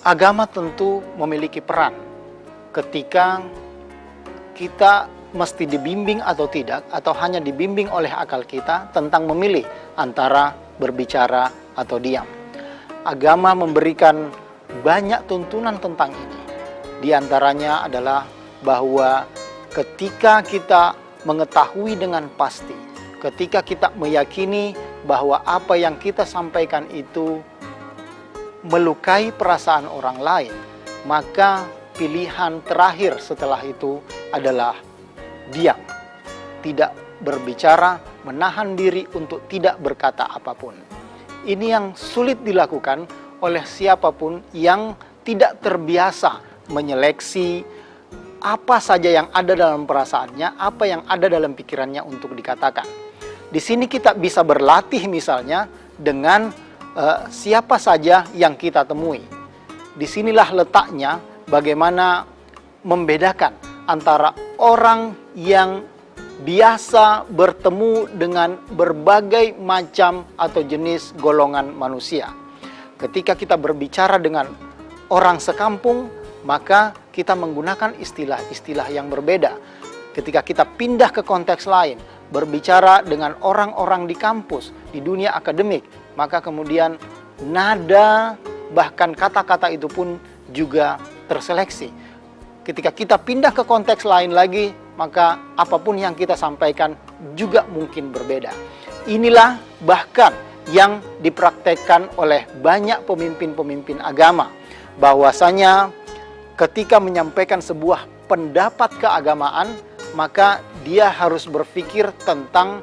Agama tentu memiliki peran ketika kita mesti dibimbing atau tidak, atau hanya dibimbing oleh akal kita tentang memilih antara berbicara atau diam. Agama memberikan banyak tuntunan tentang ini. Di antaranya adalah bahwa ketika kita mengetahui dengan pasti, ketika kita meyakini bahwa apa yang kita sampaikan itu melukai perasaan orang lain, maka pilihan terakhir setelah itu adalah diam, tidak berbicara, menahan diri untuk tidak berkata apapun. Ini yang sulit dilakukan oleh siapapun yang tidak terbiasa menyeleksi apa saja yang ada dalam perasaannya, apa yang ada dalam pikirannya untuk dikatakan. Di sini kita bisa berlatih misalnya dengan siapa saja yang kita temui. Disinilah letaknya bagaimana membedakan antara orang yang biasa bertemu dengan berbagai macam atau jenis golongan manusia. Ketika kita berbicara dengan orang sekampung, maka kita menggunakan istilah-istilah yang berbeda. Ketika kita pindah ke konteks lain, berbicara dengan orang-orang di kampus, di dunia akademik, maka kemudian nada, bahkan kata-kata itu pun juga terseleksi. Ketika kita pindah ke konteks lain lagi, maka apapun yang kita sampaikan juga mungkin berbeda. Inilah bahkan yang dipraktekkan oleh banyak pemimpin-pemimpin agama, bahwasanya ketika menyampaikan sebuah pendapat keagamaan, maka dia harus berpikir tentang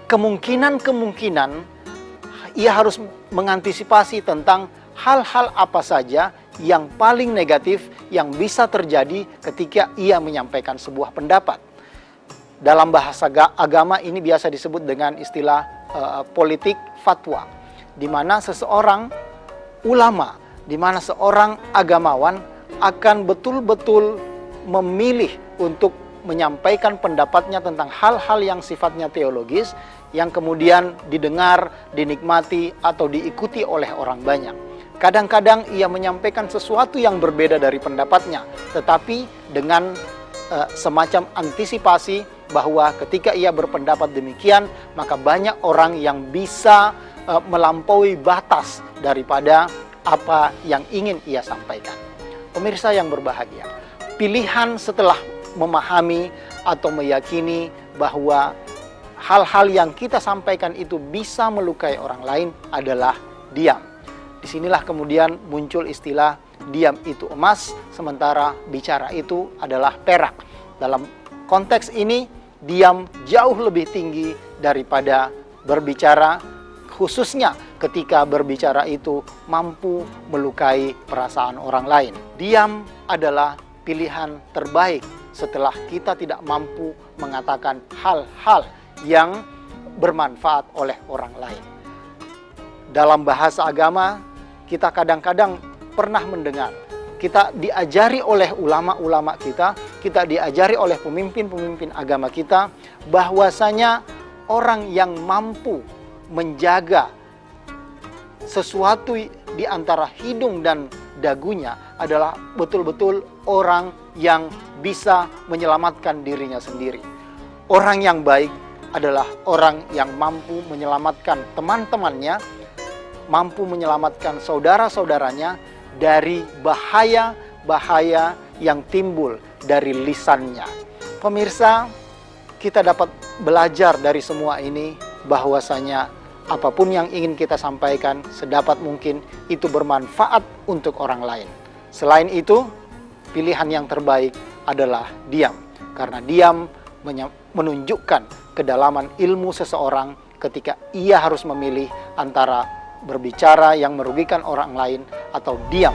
kemungkinan-kemungkinan, ia harus mengantisipasi tentang hal-hal apa saja yang paling negatif yang bisa terjadi ketika ia menyampaikan sebuah pendapat. Dalam bahasa agama ini biasa disebut dengan istilah politik fatwa, di mana seseorang ulama, di mana seorang agamawan akan betul-betul memilih untuk menyampaikan pendapatnya tentang hal-hal yang sifatnya teologis, yang kemudian didengar, dinikmati, atau diikuti oleh orang banyak. Kadang-kadang ia menyampaikan sesuatu yang berbeda dari pendapatnya, tetapi dengan semacam antisipasi bahwa ketika ia berpendapat demikian, maka banyak orang yang bisa melampaui batas daripada apa yang ingin ia sampaikan. Pemirsa yang berbahagia, pilihan setelah memahami atau meyakini bahwa hal-hal yang kita sampaikan itu bisa melukai orang lain adalah diam. Disinilah kemudian muncul istilah diam itu emas, sementara bicara itu adalah perak. Dalam konteks ini, diam jauh lebih tinggi daripada berbicara, khususnya ketika berbicara itu mampu melukai perasaan orang lain. Diam adalah pilihan terbaik setelah kita tidak mampu mengatakan hal-hal yang bermanfaat oleh orang lain. Dalam bahasa agama, kita kadang-kadang pernah mendengar, kita diajari oleh ulama-ulama kita diajari oleh pemimpin-pemimpin agama kita, bahwasanya orang yang mampu menjaga sesuatu di antara hidung dan dagunya adalah betul-betul orang yang bisa menyelamatkan dirinya sendiri. Orang yang baik adalah orang yang mampu menyelamatkan teman-temannya, mampu menyelamatkan saudara-saudaranya dari bahaya-bahaya yang timbul dari lisannya. Pemirsa, kita dapat belajar dari semua ini bahwasanya apapun yang ingin kita sampaikan sedapat mungkin itu bermanfaat untuk orang lain. Selain itu, pilihan yang terbaik adalah diam, karena diam menunjukkan kedalaman ilmu seseorang ketika ia harus memilih antara berbicara yang merugikan orang lain atau diam